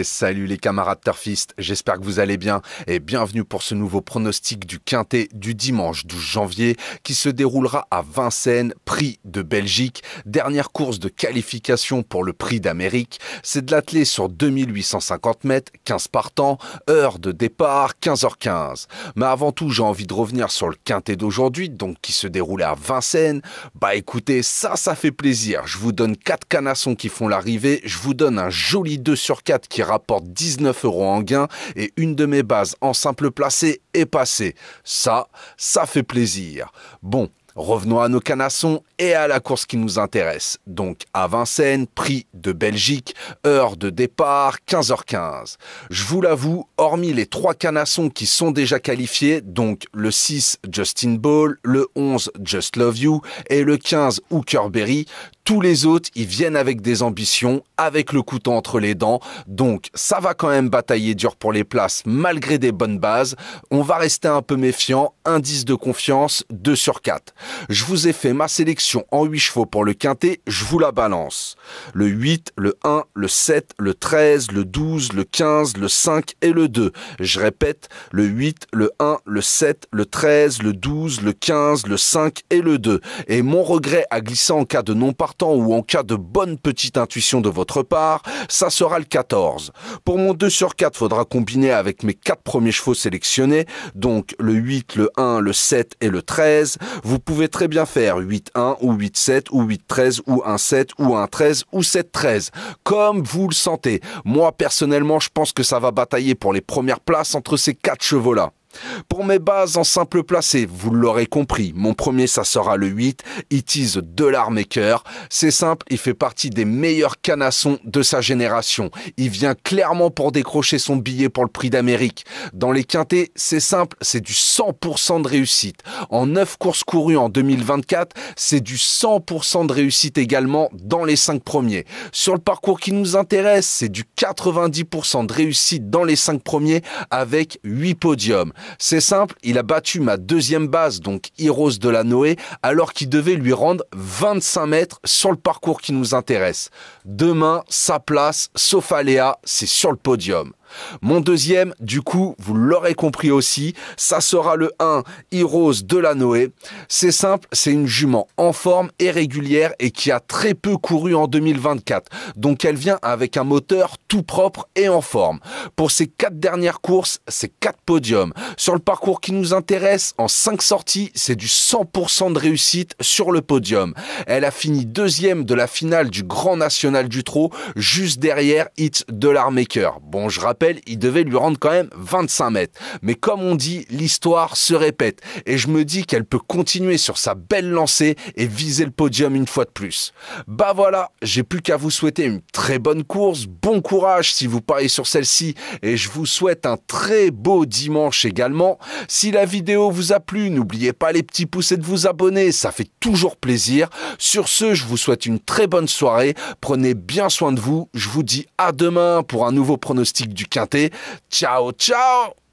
Salut les camarades turfistes, j'espère que vous allez bien et bienvenue pour ce nouveau pronostic du Quintet du dimanche 12 janvier qui se déroulera à Vincennes, Prix de Belgique, dernière course de qualification pour le Prix d'Amérique. C'est de l'attelé sur 2850 mètres, 15 partants, heure de départ 15h15. Mais avant tout, j'ai envie de revenir sur le Quintet d'aujourd'hui, donc qui se déroulait à Vincennes. Bah écoutez, ça fait plaisir. Je vous donne 4 canassons qui font l'arrivée, je vous donne un joli 2 sur 4 qui rapporte 19 € en gain et une de mes bases en simple placé est passée. Ça fait plaisir. Bon, revenons à nos canassons et à la course qui nous intéresse. Donc à Vincennes, Prix de Belgique, heure de départ 15h15. Je vous l'avoue, hormis les 3 canassons qui sont déjà qualifiés, donc le 6 Justin Ball, le 11 Just Love You et le 15 Hooker Berry, tous les autres, ils viennent avec des ambitions, avec le couteau entre les dents. Donc, ça va quand même batailler dur pour les places, malgré des bonnes bases. On va rester un peu méfiant. Indice de confiance, 2 sur 4. Je vous ai fait ma sélection en 8 chevaux pour le quintet. Je vous la balance. Le 8, le 1, le 7, le 13, le 12, le 15, le 5 et le 2. Je répète, le 8, le 1, le 7, le 13, le 12, le 15, le 5 et le 2. Et mon regret à glisser en cas de non-partant ou en cas de bonne petite intuition de votre part, ça sera le 14. Pour mon 2 sur 4, faudra combiner avec mes 4 premiers chevaux sélectionnés, donc le 8, le 1, le 7 et le 13. Vous pouvez très bien faire 8-1 ou 8-7 ou 8-13 ou 1-7 ou 1-13 ou 7-13, comme vous le sentez. Moi, personnellement, je pense que ça va batailler pour les premières places entre ces 4 chevaux-là. Pour mes bases en simple placé, vous l'aurez compris, mon premier ça sera le 8, It is Dollar Maker. C'est simple, il fait partie des meilleurs canassons de sa génération. Il vient clairement pour décrocher son billet pour le Prix d'Amérique. Dans les quintets, c'est simple, c'est du 100% de réussite. En 9 courses courues en 2024, c'est du 100% de réussite également dans les 5 premiers. Sur le parcours qui nous intéresse, c'est du 90% de réussite dans les 5 premiers avec 8 podiums. C'est simple, il a battu ma deuxième base, donc Heroes de la Noé, alors qu'il devait lui rendre 25 mètres sur le parcours qui nous intéresse. Demain, sa place, sauf aléa, c'est sur le podium. Mon deuxième, du coup, vous l'aurez compris aussi, ça sera le 1 Heroes de la Noé. C'est simple, c'est une jument en forme et régulière et qui a très peu couru en 2024. Donc elle vient avec un moteur tout propre et en forme. Pour ses 4 dernières courses, c'est 4 podiums. Sur le parcours qui nous intéresse, en 5 sorties, c'est du 100% de réussite sur le podium. Elle a fini deuxième de la finale du Grand National du Trot, juste derrière It's Dollar Maker. Bon, je rappelle, il devait lui rendre quand même 25 mètres. Mais comme on dit, l'histoire se répète. Et je me dis qu'elle peut continuer sur sa belle lancée et viser le podium une fois de plus. Bah voilà, j'ai plus qu'à vous souhaiter une très bonne course. Bon courage si vous pariez sur celle-ci. Et je vous souhaite un très beau dimanche également. Si la vidéo vous a plu, n'oubliez pas les petits pouces et de vous abonner. Ça fait toujours plaisir. Sur ce, je vous souhaite une très bonne soirée. Prenez bien soin de vous. Je vous dis à demain pour un nouveau pronostic du Quintet. Ciao, ciao!